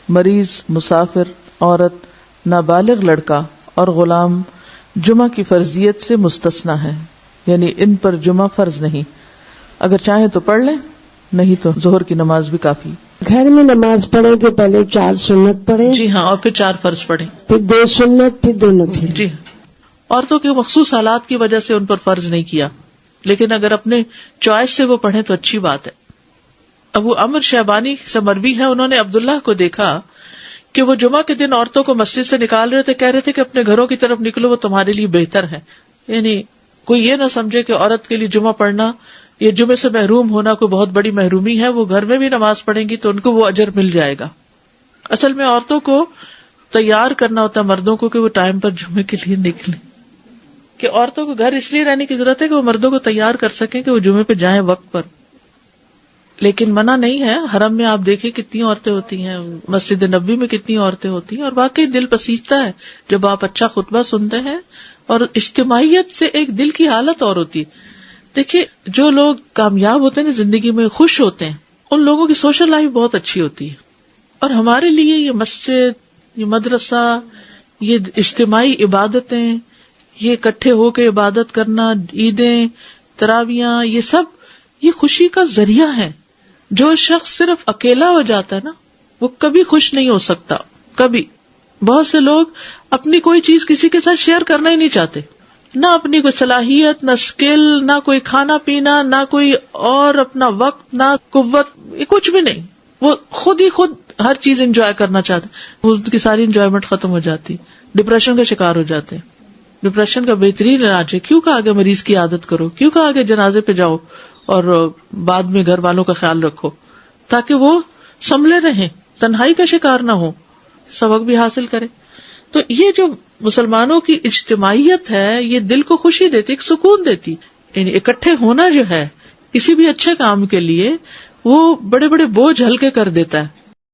مریض، مسافر، عورت، نابالغ لڑکا اور غلام جمعہ کی فرضیت سے مستثنی ہیں، یعنی ان پر جمعہ فرض نہیں، اگر چاہیں تو پڑھ لیں، نہیں تو ظہر کی نماز بھی کافی۔ گھر میں نماز پڑھے تو پہلے 4 سنت پڑھے، جی ہاں، اور پھر 4 فرض پڑھیں، پھر 2 سنت، پھر 2 نفل۔ جی، عورتوں کے مخصوص حالات کی وجہ سے ان پر فرض نہیں کیا، لیکن اگر اپنے چوائس سے وہ پڑھیں تو اچھی بات ہے۔ ابو عمر شیبانی سے مروی ہے، انہوں نے عبداللہ کو دیکھا کہ وہ جمعہ کے دن عورتوں کو مسجد سے نکال رہے تھے، کہہ رہے تھے کہ اپنے گھروں کی طرف نکلو، وہ تمہارے لیے بہتر ہے۔ یعنی کوئی یہ نہ سمجھے کہ عورت کے لیے جمعہ پڑھنا، یہ جمعے سے محروم ہونا کوئی بہت بڑی محرومی ہے، وہ گھر میں بھی نماز پڑھیں گی تو ان کو وہ اجر مل جائے گا۔ اصل میں عورتوں کو تیار کرنا ہوتا ہے مردوں کو کہ وہ ٹائم پر جمعے کے لیے نکلیں، کہ عورتوں کو گھر اس لیے رہنے کی ضرورت ہے کہ وہ مردوں کو تیار کر سکیں کہ وہ جمعے پہ جائیں وقت پر۔ لیکن منع نہیں ہے، حرم میں آپ دیکھیں کتنی عورتیں ہوتی ہیں، مسجد نبوی میں کتنی عورتیں ہوتی ہیں، اور واقعی دل پسیجتا ہے جب آپ اچھا خطبہ سنتے ہیں، اور اجتماعیت سے ایک دل کی حالت اور ہوتی ہے۔ دیکھیے جو لوگ کامیاب ہوتے ہیں زندگی میں، خوش ہوتے ہیں، ان لوگوں کی سوشل لائف بہت اچھی ہوتی ہے، اور ہمارے لیے یہ مسجد، یہ مدرسہ، یہ اجتماعی عبادتیں، یہ اکٹھے ہو کے عبادت کرنا، عیدیں، تراویاں، یہ سب یہ خوشی کا ذریعہ ہے۔ جو شخص صرف اکیلا ہو جاتا ہے نا، وہ کبھی خوش نہیں ہو سکتا، کبھی۔ بہت سے لوگ اپنی کوئی چیز کسی کے ساتھ شیئر کرنا ہی نہیں چاہتے، نہ اپنی کوئی صلاحیت، نہ اسکل، نہ کوئی کھانا پینا، نہ کوئی اور اپنا وقت، نہ قوت، کچھ بھی نہیں۔ وہ خود ہی خود ہر چیز انجوائے کرنا چاہتے ہیں، ان کی ساری انجوائمنٹ ختم ہو جاتی، ڈپریشن کا شکار ہو جاتے ہیں۔ ڈپریشن کا بہترین علاج ہے، کیوں کہا گیا مریض کی عادت کرو، کیوں کہا گیا جنازے پہ جاؤ اور بعد میں گھر والوں کا خیال رکھو، تاکہ وہ سنبھلے رہیں، تنہائی کا شکار نہ ہو، سبق بھی حاصل کرے۔ تو یہ جو مسلمانوں کی اجتماعیت ہے، یہ دل کو خوشی دیتی، ایک سکون دیتی، یعنی اکٹھے ہونا جو ہے کسی بھی اچھے کام کے لیے وہ بڑے بڑے بوجھ ہلکے کر دیتا ہے۔